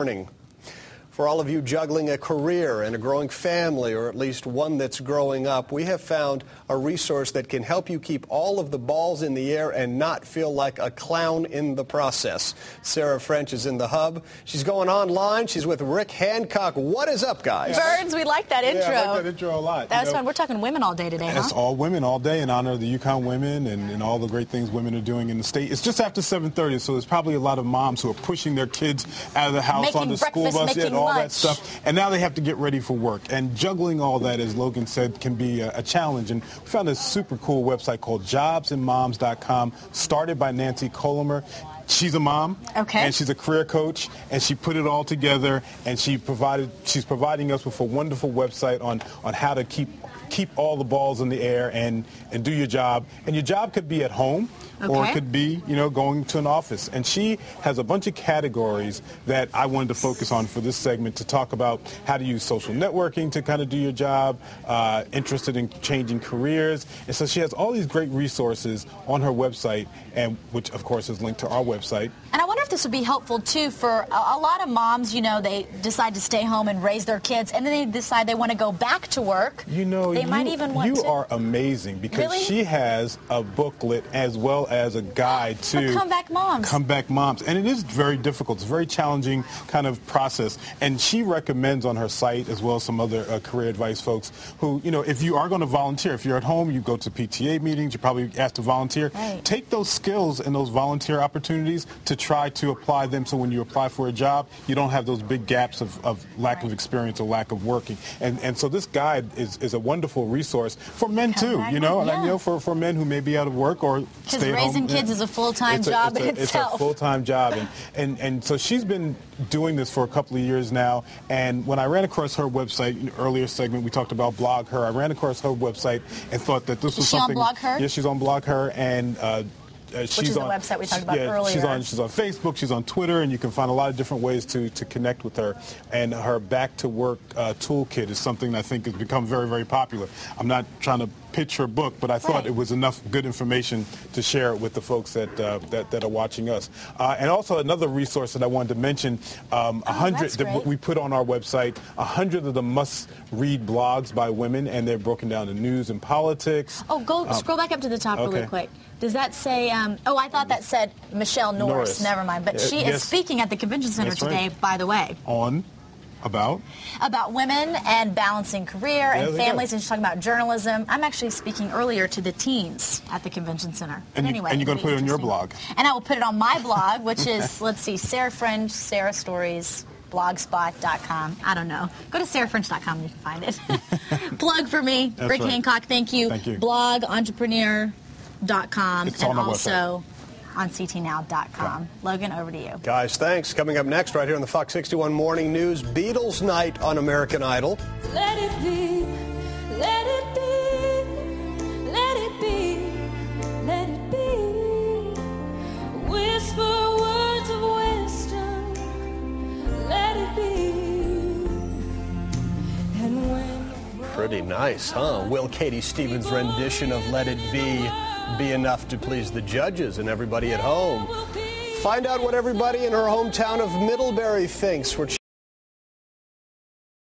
Morning. For all of you juggling a career and a growing family, or at least one that's growing up, we have found a resource that can help you keep all of the balls in the air and not feel like a clown in the process. Sarah French is in the hub. She's going online. She's with Rick Hancock. What is up, guys? Birds, we like that intro. Yeah, I like that intro a lot. That was fun. We're talking women all day today, huh? It's all women all day in honor of the Yukon women and all the great things women are doing in the state. It's just after 7:30, so there's probably a lot of moms who are pushing their kids out of the house Making on the breakfast, school bus, making and all that lunch. stuff. And now they have to get ready for work. And juggling all that, as Logan said, can be a challenge. And we found a super cool website called jobsandmoms.com, started by Nancy Colomer. She's a mom, and she's a career coach, and she put it all together, and she's providing us with a wonderful website on how to keep all the balls in the air and do your job. And your job could be at home, or it could be, going to an office. And she has a bunch of categories that I wanted to focus on for this segment to talk about how to use social networking to kind of do your job, interested in changing careers. And so she has all these great resources on her website, and which, of course, is linked to our website. And I wonder if this would be helpful, too, for a lot of moms, they decide to stay home and raise their kids, and then they decide they want to go back to work. They might even want to. You are amazing, because she has a booklet as well as a guide to comeback moms. Comeback moms. And it is very difficult. It's a very challenging kind of process. And she recommends on her site, as well as some other career advice folks, who, if you are going to volunteer, if you're at home, you go to PTA meetings, you're probably asked to volunteer. Right. Take those skills and those volunteer opportunities to try to apply them, so when you apply for a job, you don't have those big gaps of lack of experience or lack of working. And so this guide is a wonderful resource for men too, for men who may be out of work or stay at home. Raising kids is a full-time job in itself. It's a full-time job, and so she's been doing this for a couple of years now. And when I ran across her website, in the earlier segment we talked about Blog Her. I ran across her website and thought that this was something. Is she on Blog Her? Yeah, she's on Blog Her, and which is the website we talked about earlier. She's on Facebook, she's on Twitter, and you can find a lot of different ways to connect with her. And her Back to Work toolkit is something that I think has become very, very popular. I'm not trying to pitch her book, but I thought it was enough good information to share it with the folks that are watching us. And also another resource that I wanted to mention, 100 that we put on our website, 100 of the must-read blogs by women, and they're broken down in news and politics. Scroll back up to the top really quick. Does that say, I thought that said Michelle Norris. Never mind. But she is speaking at the Convention Center today, by the way. About women and balancing career and families, and she's talking about journalism. I'm actually speaking earlier to the teens at the Convention Center. And you're going to put it on your blog. And I will put it on my blog, which is, let's see, Sarah French, Sarah Stories, blogspot.com. I don't know. Go to sarahfrench.com and you can find it. Plug for me, Rick Hancock. Thank you. Blog, entrepreneur.com, and also on ctnow.com. Logan, over to you. Guys, thanks. Coming up next, right here on the Fox 61 Morning News, Beatles Night on American Idol. Let it be, let it be, let it be, let it be. Whisper words of wisdom, let it be. And when pretty nice, huh? Will Katie Stevens' rendition of Let It Be enough to please the judges and everybody at home? Find out what everybody in her hometown of Middlebury thinks. We're